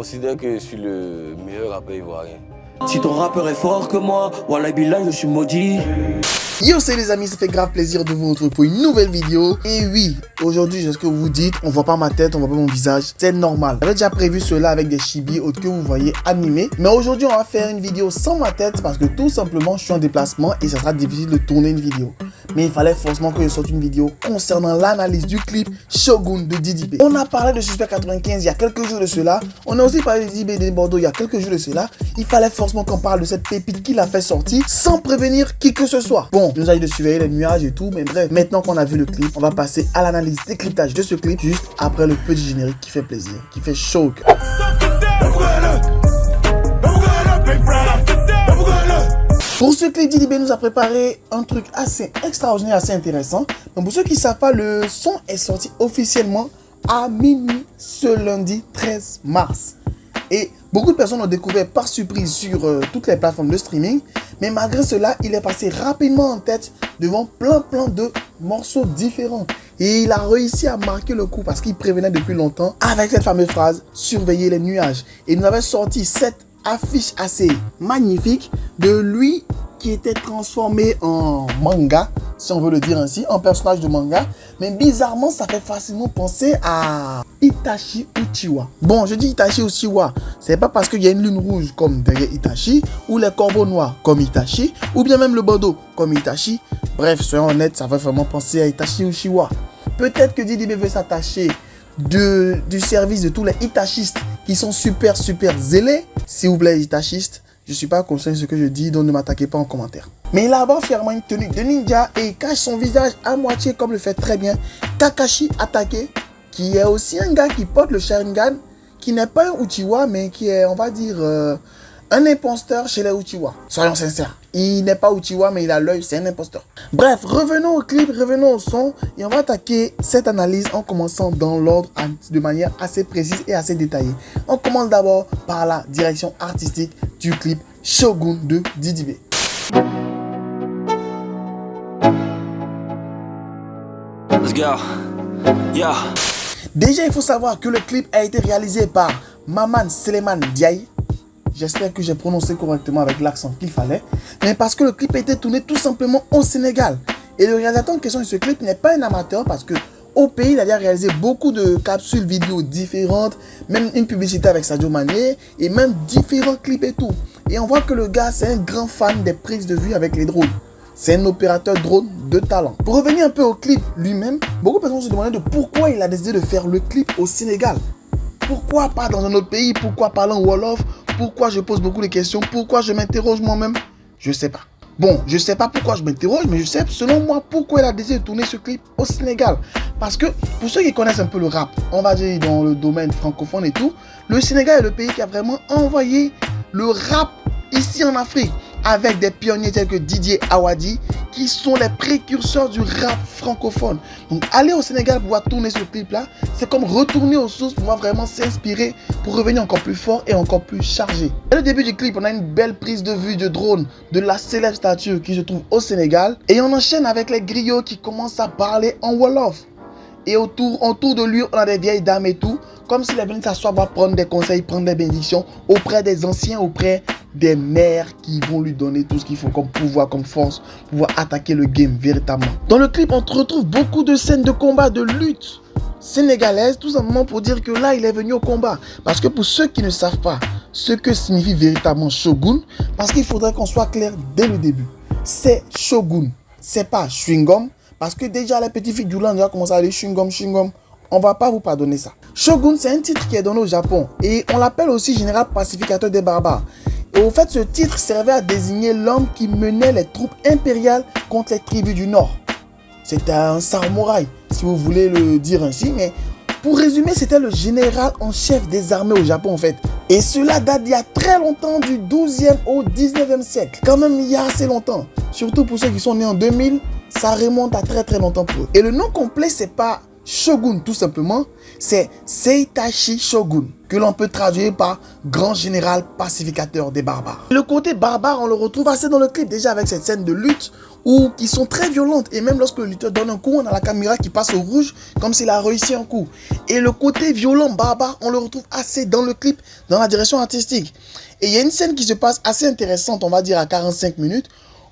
considère que je suis le meilleur rappeur ivoirien. Si ton rappeur est fort que moi, Wallah Billah, je suis maudit. Yo, c'est les amis, ça fait grave plaisir de vous retrouver pour une nouvelle vidéo. Et oui, aujourd'hui, c'est ce que vous dites, on voit pas ma tête, on voit pas mon visage, c'est normal. J'avais déjà prévu cela avec des chibis autres que vous voyez animés. Mais aujourd'hui, on va faire une vidéo sans ma tête parce que tout simplement, je suis en déplacement et ça sera difficile de tourner une vidéo. Mais il fallait forcément que je sorte une vidéo concernant l'analyse du clip Shogun de Didi B. On a parlé de Suspect 95 il y a quelques jours de cela. On a aussi parlé de Didi B de Bordeaux il y a quelques jours de cela. Il fallait forcément qu'on parle de cette pépite qu'il a fait sortir sans prévenir qui que ce soit. Bon, nous a dit de surveiller les nuages et tout, mais bref, maintenant qu'on a vu le clip, on va passer à l'analyse décryptage de ce clip juste après le petit générique qui fait plaisir, qui fait chaud. Pour ce clip, Didi B nous a préparé un truc assez extraordinaire, assez intéressant. Donc pour ceux qui ne savent pas, le son est sorti officiellement à minuit ce lundi 13 mars. Et beaucoup de personnes l'ont découvert par surprise sur toutes les plateformes de streaming. Mais malgré cela, il est passé rapidement en tête devant plein de morceaux différents. Et il a réussi à marquer le coup parce qu'il prévenait depuis longtemps avec cette fameuse phrase « Surveiller les nuages ». Et il nous avait sorti cette affiche assez magnifique de lui qui était transformé en manga, si on veut le dire ainsi, en personnage de manga. Mais bizarrement, ça fait facilement penser à Itachi Uchiwa. Bon, je dis Itachi Uchiwa, c'est pas parce qu'il y a une lune rouge comme derrière Itachi, ou les corbeaux noirs comme Itachi, ou bien même le bandeau comme Itachi. Bref, soyons honnêtes, ça fait vraiment penser à Itachi Uchiwa. Peut-être que Didi B veut s'attacher du service de tous les Itachistes qui sont super zélés. S'il vous plaît, Itachistes, je suis pas conscient de ce que je dis, donc ne m'attaquez pas en commentaire. Mais il a aborde fièrement une tenue de ninja et il cache son visage à moitié comme le fait très bien Kakashi Hatake, qui est aussi un gars qui porte le Sharingan, qui n'est pas un Uchiwa, mais qui est, on va dire, un imposteur chez les Uchiwa. Soyons sincères, il n'est pas Uchiwa, mais il a l'œil, c'est un imposteur. Bref, revenons au clip, revenons au son, et on va attaquer cette analyse en commençant dans l'ordre de manière assez précise et assez détaillée. On commence d'abord par la direction artistique du clip Shogun de Didi B. Let's go. Yeah. Déjà, il faut savoir que le clip a été réalisé par Maman Seleman Diaye. J'espère que j'ai prononcé correctement avec l'accent qu'il fallait. Mais parce que le clip a été tourné tout simplement au Sénégal. Et le réalisateur en question de ce clip n'est pas un amateur parce que au pays, il a déjà réalisé beaucoup de capsules vidéo différentes, même une publicité avec Sadio Mané et même différents clips et tout. Et on voit que le gars, c'est un grand fan des prises de vue avec les drones. C'est un opérateur drone de talent. Pour revenir un peu au clip lui-même, beaucoup de personnes se demandaient de pourquoi il a décidé de faire le clip au Sénégal. Pourquoi pas dans un autre pays? Pourquoi parler en Wolof? Pourquoi je pose beaucoup de questions? Pourquoi je m'interroge moi-même? Je sais pas. Bon, je sais pas pourquoi je m'interroge, mais je sais selon moi pourquoi il a décidé de tourner ce clip au Sénégal. Parce que pour ceux qui connaissent un peu le rap, on va dire dans le domaine francophone et tout, le Sénégal est le pays qui a vraiment envoyé le rap ici en Afrique, avec des pionniers tels que Didier Awadi, qui sont les précurseurs du rap francophone. Donc aller au Sénégal pour pouvoir tourner ce clip-là, c'est comme retourner aux sources pour pouvoir vraiment s'inspirer pour revenir encore plus fort et encore plus chargé. Dès le début du clip, on a une belle prise de vue de drone de la célèbre statue qui se trouve au Sénégal. Et on enchaîne avec les griots qui commencent à parler en Wolof. Et autour de lui, on a des vieilles dames et tout, comme s'il est venu s'asseoir pour prendre des conseils, prendre des bénédictions auprès des anciens, auprès des mères qui vont lui donner tout ce qu'il faut comme pouvoir, comme force, pour pouvoir attaquer le game véritablement. Dans le clip, on retrouve beaucoup de scènes de combat, de lutte sénégalaise, tout simplement pour dire que là, il est venu au combat. Parce que pour ceux qui ne savent pas ce que signifie véritablement Shogun, parce qu'il faudrait qu'on soit clair dès le début. C'est Shogun, c'est pas chewing-gum, parce que déjà les petites filles du land ont commencé à aller chewing-gum. On va pas vous pardonner ça. Shogun, c'est un titre qui est donné au Japon et on l'appelle aussi général pacificateur des barbares. Et au fait, ce titre servait à désigner l'homme qui menait les troupes impériales contre les tribus du Nord. C'était un samouraï, si vous voulez le dire ainsi, mais pour résumer, c'était le général en chef des armées au Japon en fait. Et cela date d'il y a très longtemps, du 12e au 19e siècle. Quand même, il y a assez longtemps. Surtout pour ceux qui sont nés en 2000, ça remonte à très longtemps pour eux. Et le nom complet, c'est pas Shogun tout simplement, c'est Seitachi Shogun, que l'on peut traduire par grand général pacificateur des barbares. Le côté barbare, on le retrouve assez dans le clip, déjà avec cette scène de lutte ou qui sont très violentes. Et même lorsque le lutteur donne un coup, on a la caméra qui passe au rouge comme s'il a réussi un coup. Et le côté violent, barbare, on le retrouve assez dans le clip, dans la direction artistique. Et il y a une scène qui se passe assez intéressante, on va dire à 45 minutes,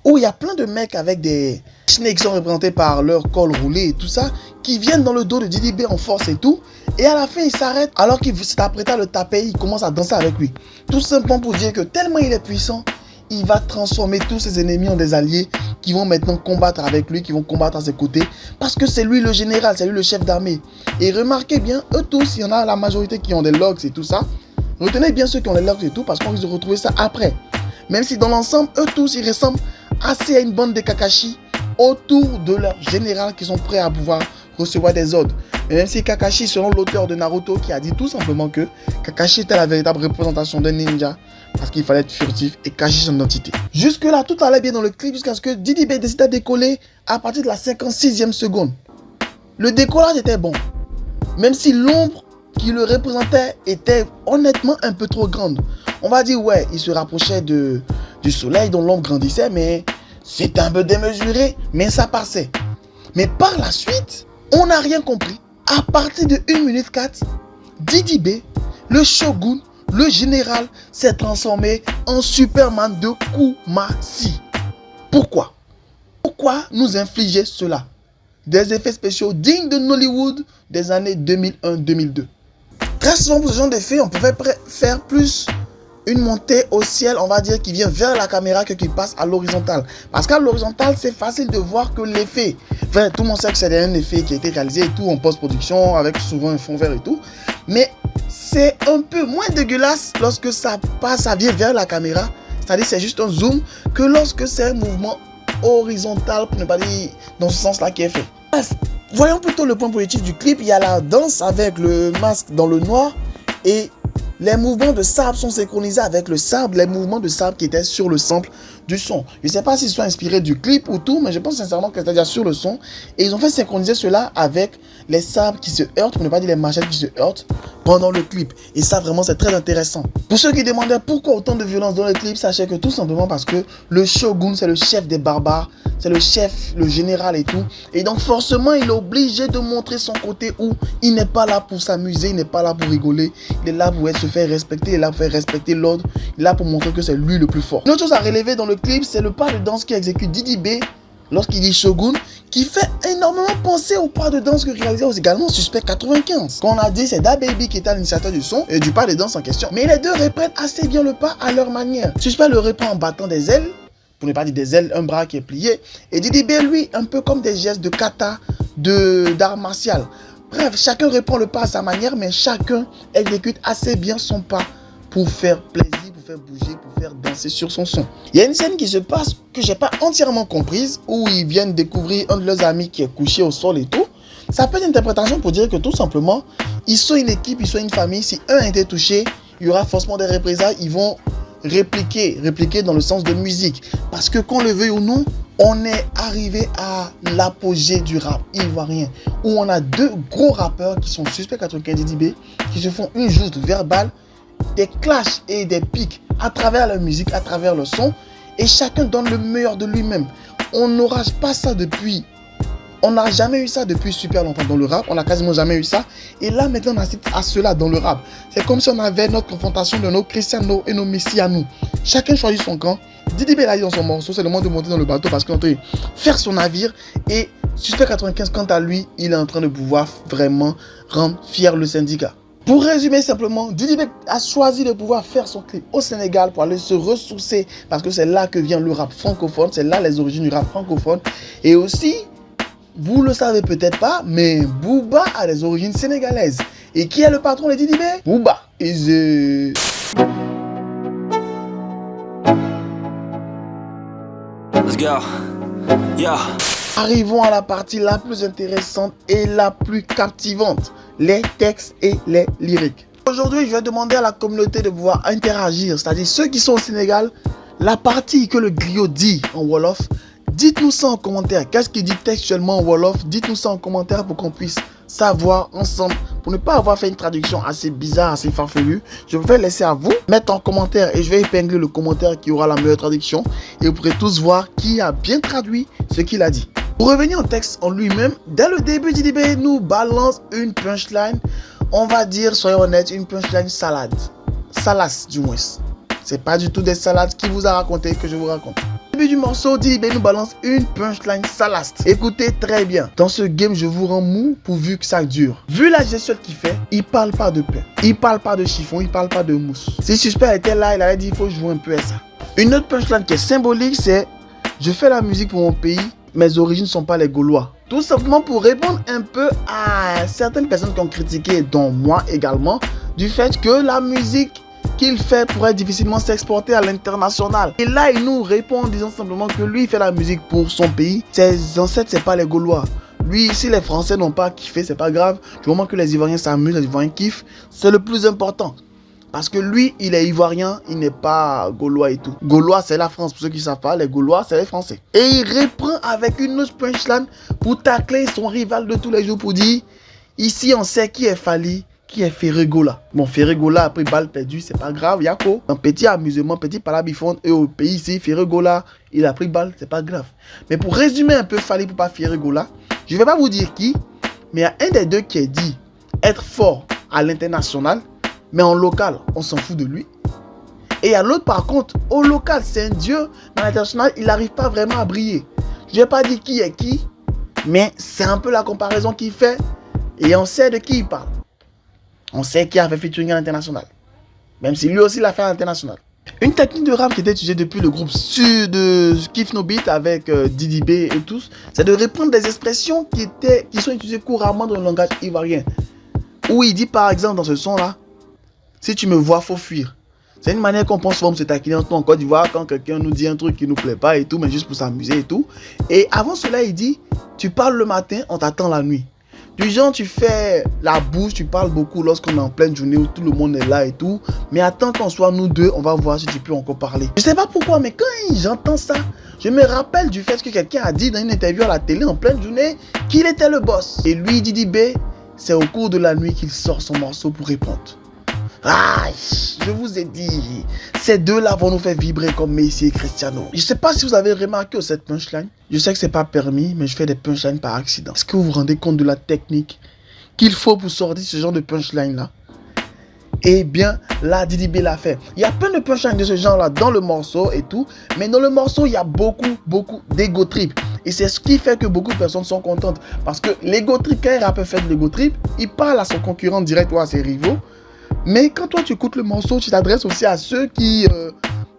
où il y a plein de mecs avec des chenilles qui sont représentés par leur col roulé et tout ça, qui viennent dans le dos de Didi B en force et tout. Et à la fin, il s'arrête alors qu'il s'est apprêté à le taper, il commence à danser avec lui. Tout simplement pour dire que tellement il est puissant, il va transformer tous ses ennemis en des alliés qui vont maintenant combattre avec lui, qui vont combattre à ses côtés. Parce que c'est lui le général, c'est lui le chef d'armée. Et remarquez bien, eux tous, il y en a la majorité qui ont des logs et tout ça. Retenez bien ceux qui ont des logs et tout, parce qu'on risque de retrouver ça après. Même si dans l'ensemble, eux tous, ils ressemblent assez à une bande de Kakashi autour de leur général qui sont prêts à pouvoir recevoir des ordres. Mais même si Kakashi, selon l'auteur de Naruto, qui a dit tout simplement que Kakashi était la véritable représentation d'un ninja parce qu'il fallait être furtif et cacher son identité. Jusque là, tout allait bien dans le clip jusqu'à ce que Didi B décide de décoller à partir de la 56e seconde. Le décollage était bon, même si l'ombre qui le représentait était honnêtement un peu trop grande. On va dire, ouais, il se rapprochait du soleil dont l'ombre grandissait, mais c'était un peu démesuré, mais ça passait. Mais par la suite, on n'a rien compris. À partir de 1 minute 4, Didi B, le shogun, le général, s'est transformé en Superman de Kumasi. Pourquoi? Pourquoi nous infliger cela? Des effets spéciaux dignes de Nollywood des années 2001-2002. Très souvent pour ce genre d'effet, on pouvait faire plus une montée au ciel, on va dire, qui vient vers la caméra que qui passe à l'horizontale. Parce qu'à l'horizontale, c'est facile de voir que l'effet, enfin, tout le monde sait que c'est un effet qui a été réalisé et tout en post-production, avec souvent un fond vert et tout. Mais c'est un peu moins dégueulasse lorsque ça passe, ça vient vers la caméra. C'est-à-dire c'est juste un zoom que lorsque c'est un mouvement horizontal, pour ne pas dire dans ce sens-là qui est fait. Bref, voyons plutôt le point positif du clip. Il y a la danse avec le masque dans le noir et les mouvements de sabre sont synchronisés avec le sabre, les mouvements de sabre qui étaient sur le sample du son. Je ne sais pas s'ils sont inspirés du clip ou tout, mais je pense sincèrement que c'est déjà sur le son. Et ils ont fait synchroniser cela avec les sabres qui se heurtent, pour ne pas dire les machettes qui se heurtent pendant le clip. Et ça, vraiment, c'est très intéressant. Pour ceux qui demandaient pourquoi autant de violence dans le clip, sachez que tout simplement parce que le shogun, c'est le chef des barbares, c'est le chef, le général et tout. Et donc, forcément, il est obligé de montrer son côté où il n'est pas là pour s'amuser, il n'est pas là pour rigoler. Il est là pour se faire respecter, il est là pour faire respecter l'ordre. Il est là pour montrer que c'est lui le plus fort. Une autre chose à relever dans le clip, c'est le pas de danse qui exécute Didi B lorsqu'il dit Shogun, qui fait énormément penser au pas de danse que réalisait également Suspect 95. Quand on a dit, c'est DaBaby qui était l'initiateur du son et du pas de danse en question. Mais les deux reprennent assez bien le pas à leur manière. Suspect le reprend en battant des ailes, pour ne pas dire des ailes, un bras qui est plié. Et Didi B, lui, un peu comme des gestes de kata, d'art martial. Bref, chacun reprend le pas à sa manière, mais chacun exécute assez bien son pas pour faire plaisir, pour faire bouger, pour faire danser sur son son. Il y a une scène qui se passe que j'ai pas entièrement comprise, où ils viennent découvrir un de leurs amis qui est couché au sol et tout. Ça peut être une interprétation pour dire que tout simplement, ils sont une équipe, ils sont une famille. Si un a été touché, il y aura forcément des représailles. Ils vont répliquer dans le sens de musique. Parce que qu'on le veuille ou non, on est arrivé à l'apogée du rap ivoirien, où on a deux gros rappeurs qui sont Suspect 95 Didi B, qui se font une joute verbale, des clashs et des pics à travers la musique, à travers le son, et chacun donne le meilleur de lui-même. On n'aura pas ça depuis... On n'a jamais eu ça depuis super longtemps dans le rap, on n'a quasiment jamais eu ça. Et là maintenant on assiste à cela dans le rap. C'est comme si on avait notre confrontation de nos Cristiano et nos Messi à nous. Chacun choisit son camp. Didi B l'a dit dans son morceau, c'est le moment de monter dans le bateau parce qu'il est en train de faire son navire. Et Suspect 95, quant à lui, il est en train de pouvoir vraiment rendre fier le syndicat. Pour résumer simplement, Didi B a choisi de pouvoir faire son clip au Sénégal pour aller se ressourcer parce que c'est là que vient le rap francophone, c'est là les origines du rap francophone. Et aussi, vous le savez peut-être pas, mais Booba a des origines sénégalaises. Et qui est le patron de Didi B? Booba. Let's go. Yeah. Arrivons à la partie la plus intéressante et la plus captivante, les textes et les lyriques. Aujourd'hui, je vais demander à la communauté de pouvoir interagir, c'est-à-dire ceux qui sont au Sénégal, la partie que le griot dit en Wolof, dites-nous ça en commentaire. Qu'est-ce qu'il dit textuellement en Wolof? Dites-nous ça en commentaire pour qu'on puisse savoir ensemble pour ne pas avoir fait une traduction assez bizarre, assez farfelue, je vais laisser à vous mettre en commentaire et je vais épingler le commentaire qui aura la meilleure traduction et vous pourrez tous voir qui a bien traduit ce qu'il a dit. Pour revenir au texte en lui-même, dès le début, Didi B nous balance une punchline, on va dire, soyons honnêtes, une punchline salade. Salace du moins. C'est pas du tout des salades qu'il vous a raconté que je vous raconte. Au début du morceau, Didi B nous balance une punchline salace. Écoutez très bien. Dans ce game, je vous rends mou pourvu que ça dure. Vu la gestuelle qu'il fait, il parle pas de pain. Il parle pas de chiffon, il parle pas de mousse. Si Suspect était là, il avait dit il faut jouer un peu à ça. Une autre punchline qui est symbolique, c'est je fais la musique pour mon pays, mes origines ne sont pas les Gaulois. Tout simplement pour répondre un peu à certaines personnes qui ont critiqué, dont moi également, du fait que la musique qu'il fait pourrait difficilement s'exporter à l'international. Et là, il nous répond en disant simplement que lui, il fait la musique pour son pays. Ses ancêtres, c'est pas les Gaulois. Lui, si les Français n'ont pas kiffé, c'est pas grave. Du moment que les Ivoiriens s'amusent, les Ivoiriens kiffent, c'est le plus important. Parce que lui, il est ivoirien, il n'est pas gaulois et tout. Gaulois, c'est la France. Pour ceux qui ne savent pas, les Gaulois, c'est les Français. Et il reprend avec une autre punchline pour tacler son rival de tous les jours pour dire ici, on sait qui est Fally, qui est Ferregola. Bon, Ferregola a pris balle perdue, c'est pas grave, Yako. Un petit amusement, petit palabifon. Et au pays ici, Ferregola, il a pris balle, c'est pas grave. Mais pour résumer un peu Fally pour pas Ferregola, je ne vais pas vous dire qui, mais il y a un des deux qui est dit être fort à l'international. Mais en local, on s'en fout de lui. Et il y a l'autre par contre, au local, c'est un dieu. Dans l'international, il n'arrive pas vraiment à briller. Je n'ai pas dit qui est qui, mais c'est un peu la comparaison qu'il fait. Et on sait de qui il parle. On sait qui a fait featuring à l'international. Même si lui aussi l'a fait à l'international. Une technique de rap qui était utilisée depuis le groupe de Kiff No Beat avec Didi B et tous, c'est de reprendre des expressions qui sont utilisées couramment dans le langage ivoirien. Où il dit par exemple dans ce son-là, si tu me vois, faut fuir. C'est une manière qu'on pense souvent se taquiner en Côte d'Ivoire quand quelqu'un nous dit un truc qui nous plaît pas et tout, mais juste pour s'amuser et tout. Et avant cela, il dit, tu parles le matin, on t'attend la nuit. Du genre, tu fais la bouche, tu parles beaucoup lorsqu'on est en pleine journée où tout le monde est là et tout. Mais attends qu'on soit nous deux, on va voir si tu peux encore parler. Je sais pas pourquoi, mais quand j'entends ça, je me rappelle du fait que quelqu'un a dit dans une interview à la télé en pleine journée qu'il était le boss. Et lui, Didi B, c'est au cours de la nuit qu'il sort son morceau pour répondre. Ah, je vous ai dit, ces deux-là vont nous faire vibrer comme Messi et Cristiano. Je ne sais pas si vous avez remarqué cette punchline. Je sais que c'est pas permis, mais je fais des punchlines par accident. Est-ce que vous vous rendez compte de la technique qu'il faut pour sortir ce genre de punchline-là? Eh bien, là, Didi B l'a fait. Il y a plein de punchlines de ce genre-là dans le morceau et tout. Mais dans le morceau, il y a beaucoup d'ego trip. Et c'est ce qui fait que beaucoup de personnes sont contentes. Parce que l'ego trip, quand un rappeur fait de l'ego trip, il parle à son concurrent direct ou à ses rivaux. Mais quand toi tu écoutes le morceau, tu t'adresses aussi à ceux qui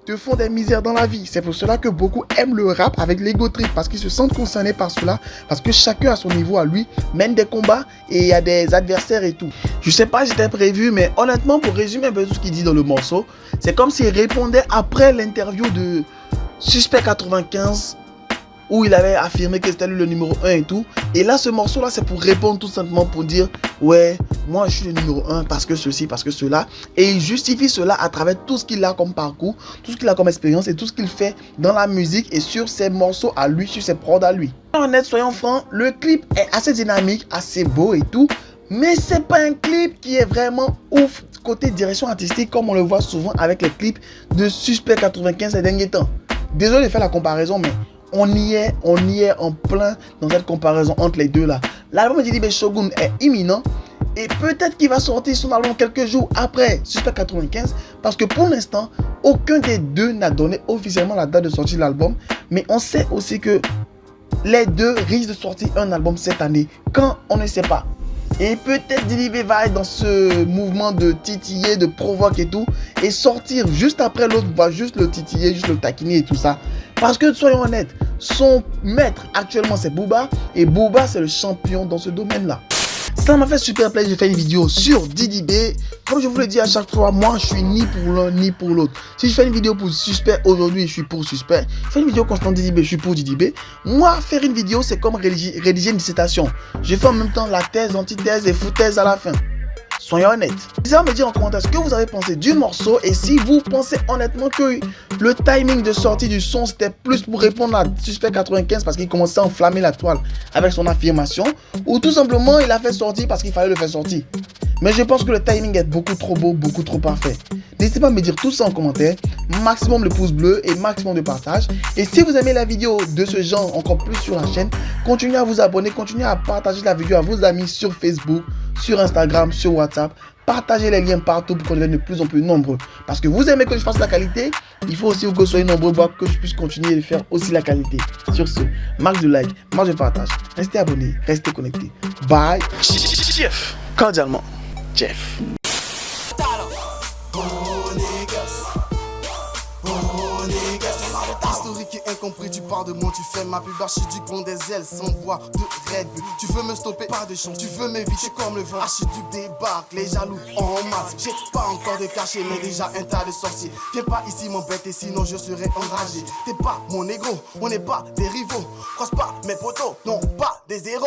te font des misères dans la vie. C'est pour cela que beaucoup aiment le rap avec l'ego trip, parce qu'ils se sentent concernés par cela, parce que chacun à son niveau à lui mène des combats et il y a des adversaires et tout. Je sais pas si c'était prévu, mais honnêtement, pour résumer un peu tout ce qu'il dit dans le morceau, c'est comme s'il répondait après l'interview de Suspect 95 où il avait affirmé que c'était lui le numéro 1 et tout. Et là, ce morceau-là, c'est pour répondre tout simplement pour dire ouais, moi je suis le numéro 1 parce que ceci, parce que cela. Et il justifie cela à travers tout ce qu'il a comme parcours, tout ce qu'il a comme expérience et tout ce qu'il fait dans la musique et sur ses morceaux à lui, sur ses prods à lui. Honnête, soyons francs, le clip est assez dynamique, assez beau et tout. Mais c'est pas un clip qui est vraiment ouf côté direction artistique comme on le voit souvent avec les clips de Suspect 95 ces derniers temps. Désolé de faire la comparaison, mais on y est en plein dans cette comparaison entre les deux là. L'album de Didi B Shogun est imminent et peut-être qu'il va sortir son album quelques jours après Suspect 95 parce que pour l'instant, aucun des deux n'a donné officiellement la date de sortie de l'album. Mais on sait aussi que les deux risquent de sortir un album cette année. Quand, on ne sait pas. Et peut-être Didi B va être dans ce mouvement de titiller, de provoquer et tout. Et sortir juste après l'autre, va juste le titiller, juste le taquiner et tout ça. Parce que soyons honnêtes, son maître actuellement c'est Booba. Et Booba c'est le champion dans ce domaine-là. Ça m'a fait super plaisir de faire une vidéo sur Didi B. Comme je vous le dis à chaque fois, moi je suis ni pour l'un ni pour l'autre. Si je fais une vidéo pour Suspect aujourd'hui, je suis pour Suspect. Je fais une vidéo constant Didi B, je suis pour Didi B. Moi, faire une vidéo, c'est comme rédiger une dissertation. Je fais en même temps la thèse, antithèse et foutaise à la fin. Soyons honnêtes. N'hésitez pas à me dire en commentaire ce que vous avez pensé du morceau et si vous pensez honnêtement que le timing de sortie du son c'était plus pour répondre à Suspect 95 parce qu'il commençait à enflammer la toile avec son affirmation ou tout simplement il a fait sortir parce qu'il fallait le faire sortir. Mais je pense que le timing est beaucoup trop beau, beaucoup trop parfait. N'hésitez pas à me dire tout ça en commentaire, maximum de pouces bleus et maximum de partage. Et si vous aimez la vidéo de ce genre encore plus sur la chaîne, continuez à vous abonner, continuez à partager la vidéo à vos amis sur Facebook, sur Instagram, sur WhatsApp. Partagez les liens partout pour qu'on devienne de plus en plus nombreux. Parce que vous aimez que je fasse la qualité, il faut aussi que vous soyez nombreux pour que je puisse continuer de faire aussi la qualité. Sur ce, marque de like, marque de partage. Restez abonnés, restez connectés. Bye. Jeff, cordialement, Jeff. Historique et incompris, tu parles de moi, tu fais ma pub, archiduc prend des ailes sans voix de Red Bull. Tu veux me stopper, pas de chance, tu veux m'éviter comme le vent. Archiduc débarque, les jaloux en masse. J'ai pas encore de cachet, mais déjà un tas de sorciers. Viens pas ici m'embêter, sinon je serai enragé. T'es pas mon négro, on n'est pas des rivaux. Croise pas mes potos, non pas des héros.